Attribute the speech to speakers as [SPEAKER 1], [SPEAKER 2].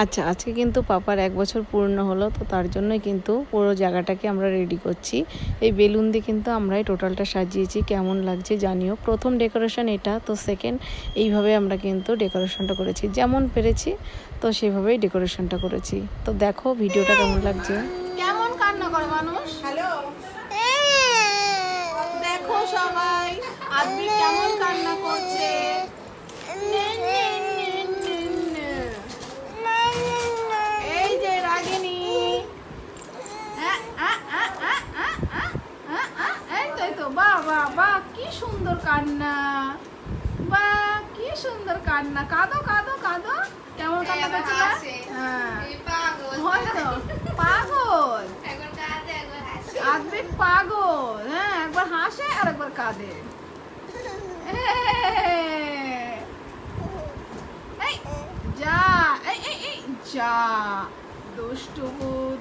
[SPEAKER 1] আচ্ছা, আজকে কিন্তু পাপার 1 বছর পূর্ণ হলো, তো তার জন্যই কিন্তু পুরো জায়গাটাকে আমরা রেডি করছি। এই বেলুন দিয়ে কিন্তু আমরাই টোটালটা সাজিয়েছি। কেমন লাগছে জানিও। প্রথম ডেকোরেশন এটা, তো সেকেন্ড এইভাবে আমরা কিন্তু ডেকোরেশনটা করেছি। যেমন পেরেছি তো সেভাবেই ডেকোরেশনটা করেছি। তো দেখো ভিডিওটা কেমন লাগছে।
[SPEAKER 2] কেমন কান্না করে মানুষ? হ্যালো, দেখো সবাই আজকে কেমন কান্না করছে। এই যে রাগিনী, এই তো বাহ বাহ বাহ, কি সুন্দর কান্না, বাহ কি সুন্দর কান্না। কাঁদো কাঁদো কাঁদো, কেমন কান্না করছে? হ্যাঁ হয়তো পাগল, আজকে পাগল। হ্যাঁ, একবার হাসে আর একবার কাঁদে। এই যা, এই এই এই যা, দুষ্টু ভূত